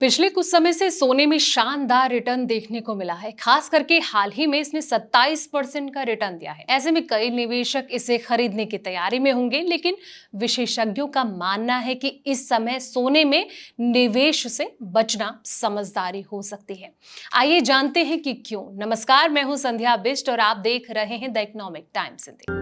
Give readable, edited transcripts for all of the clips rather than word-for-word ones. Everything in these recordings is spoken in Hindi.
पिछले कुछ समय से सोने में शानदार रिटर्न देखने को मिला है। खास करके हाल ही में इसने 27% का रिटर्न दिया है। ऐसे में कई निवेशक इसे खरीदने की तैयारी में होंगे, लेकिन विशेषज्ञों का मानना है कि इस समय सोने में निवेश से बचना समझदारी हो सकती है। आइए जानते हैं कि क्यों। नमस्कार, मैं हूं संध्या बिष्ट और आप देख रहे हैं द इकोनॉमिक टाइम्स हिंदी।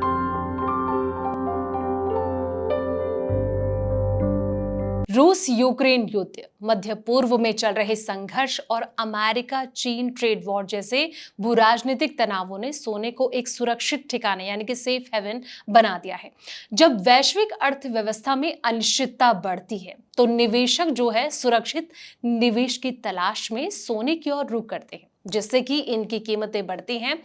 रूस यूक्रेन युद्ध, मध्य पूर्व में चल रहे संघर्ष और अमेरिका चीन ट्रेड वॉर जैसे भू राजनीतिक तनावों ने सोने को एक सुरक्षित ठिकाने यानी कि सेफ हेवन बना दिया है। जब वैश्विक अर्थव्यवस्था में अनिश्चितता बढ़ती है तो निवेशक जो है सुरक्षित निवेश की तलाश में सोने की ओर रुख करते हैं, जिससे कि इनकी कीमतें बढ़ती हैं।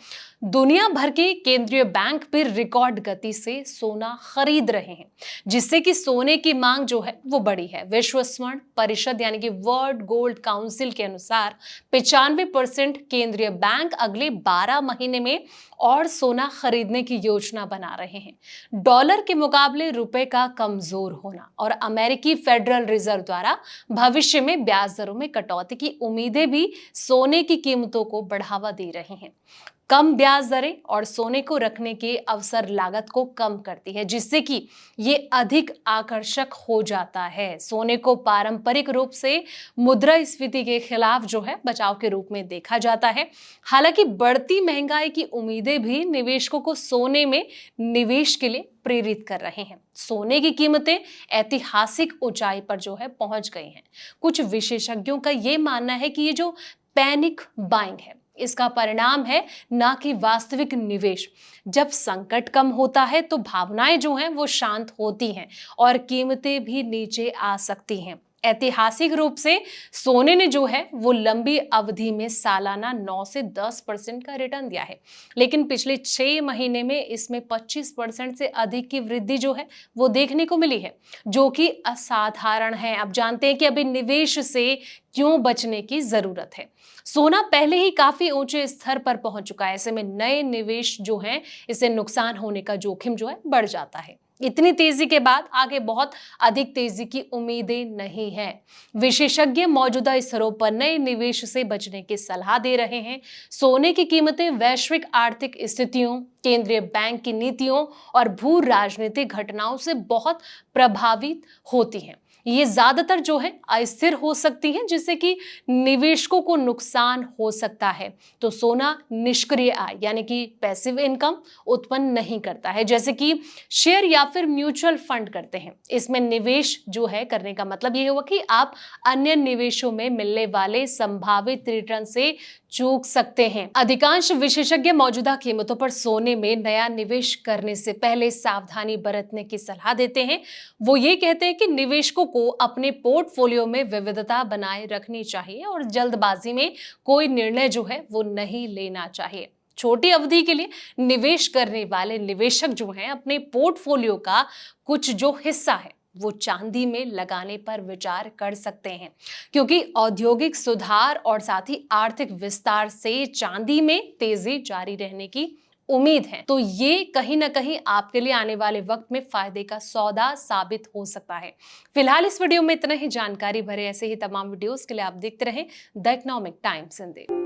दुनिया भर के केंद्रीय बैंक भी रिकॉर्ड गति से सोना खरीद रहे हैं, जिससे कि सोने की मांग जो है वो बढ़ी है। विश्व स्वर्ण परिषद यानी कि वर्ल्ड गोल्ड काउंसिल के अनुसार 95% केंद्रीय बैंक अगले 12 महीने में और सोना खरीदने की योजना बना रहे हैं। डॉलर के मुकाबले रुपए का कमजोर होना और अमेरिकी फेडरल रिजर्व द्वारा भविष्य में ब्याज दरों में कटौती की उम्मीदें भी सोने की कीमतों को बढ़ावा दे रही हैं। कम ब्याज दरें और सोने को रखने के अवसर लागत को कम करती है, जिससे कि ये अधिक आकर्षक हो जाता है। सोने को पारंपरिक रूप से मुद्रास्फीति के खिलाफ जो है बचाव के रूप में देखा जाता है। हालांकि बढ़ती महंगाई की उम्मीदें भी निवेशकों को सोने में निवेश के लिए प्रेरित कर रहे हैं। सोने की कीमतें ऐतिहासिक ऊंचाई पर जो है पहुंच गई हैं। कुछ विशेषज्ञों का ये मानना है कि ये जो पैनिक बाइंग है इसका परिणाम है, ना कि वास्तविक निवेश। जब संकट कम होता है तो भावनाएं जो हैं वो शांत होती हैं और कीमतें भी नीचे आ सकती हैं। ऐतिहासिक रूप से सोने ने जो है वो लंबी अवधि में सालाना 9 से 10% का रिटर्न दिया है, लेकिन पिछले 6 महीने में इसमें 25% से अधिक की वृद्धि जो है वो देखने को मिली है, जो कि असाधारण है। अब जानते हैं कि अभी निवेश से क्यों बचने की जरूरत है। सोना पहले ही काफी ऊंचे स्तर पर पहुंच चुका है। ऐसे में नए निवेश जो हैं इससे नुकसान होने का जोखिम जो है बढ़ जाता है। इतनी तेजी के बाद आगे बहुत अधिक तेजी की उम्मीदें नहीं है। विशेषज्ञ मौजूदा स्तरों पर नए निवेश से बचने की सलाह दे रहे हैं। सोने की कीमतें वैश्विक आर्थिक स्थितियों, केंद्रीय बैंक की नीतियों और भू राजनीतिक घटनाओं से बहुत प्रभावित होती हैं। ये ज्यादातर जो है अस्थिर हो सकती हैं, जिससे कि निवेशकों को नुकसान हो सकता है। तो सोना निष्क्रिय आय यानी कि पैसिव इनकम उत्पन्न नहीं करता है, जैसे कि शेयर या फिर म्यूचुअल फंड करते हैं। इसमें निवेश जो है करने का मतलब ये हुआ कि आप अन्य निवेशों में मिलने वाले संभावित रिटर्न से चूक सकते हैं। अधिकांश विशेषज्ञ मौजूदा कीमतों पर सोने में नया निवेश करने से पहले सावधानी बरतने की सलाह देते हैं। वो ये कहते हैं कि निवेशकों को अपने पोर्टफोलियो में विविधता बनाए रखनी चाहिए और जल्दबाजी में कोई निर्णय जो है वो नहीं लेना चाहिए। छोटी अवधि के लिए निवेश करने वाले निवेशक जो हैं अपने पोर्टफोलियो का कुछ जो हिस्सा है वो चांदी में लगाने पर विचार कर सकते हैं, क्योंकि औद्योगिक सुधार और साथ ही आर्थिक विस्तार से चांदी में तेजी जारी रहने की उम्मीद है। तो ये कहीं ना कहीं आपके लिए आने वाले वक्त में फायदे का सौदा साबित हो सकता है। फिलहाल इस वीडियो में इतना ही। जानकारी भरे ऐसे ही तमाम वीडियोस के लिए आप देखते रहें द इकोनॉमिक टाइम्स हिंदी।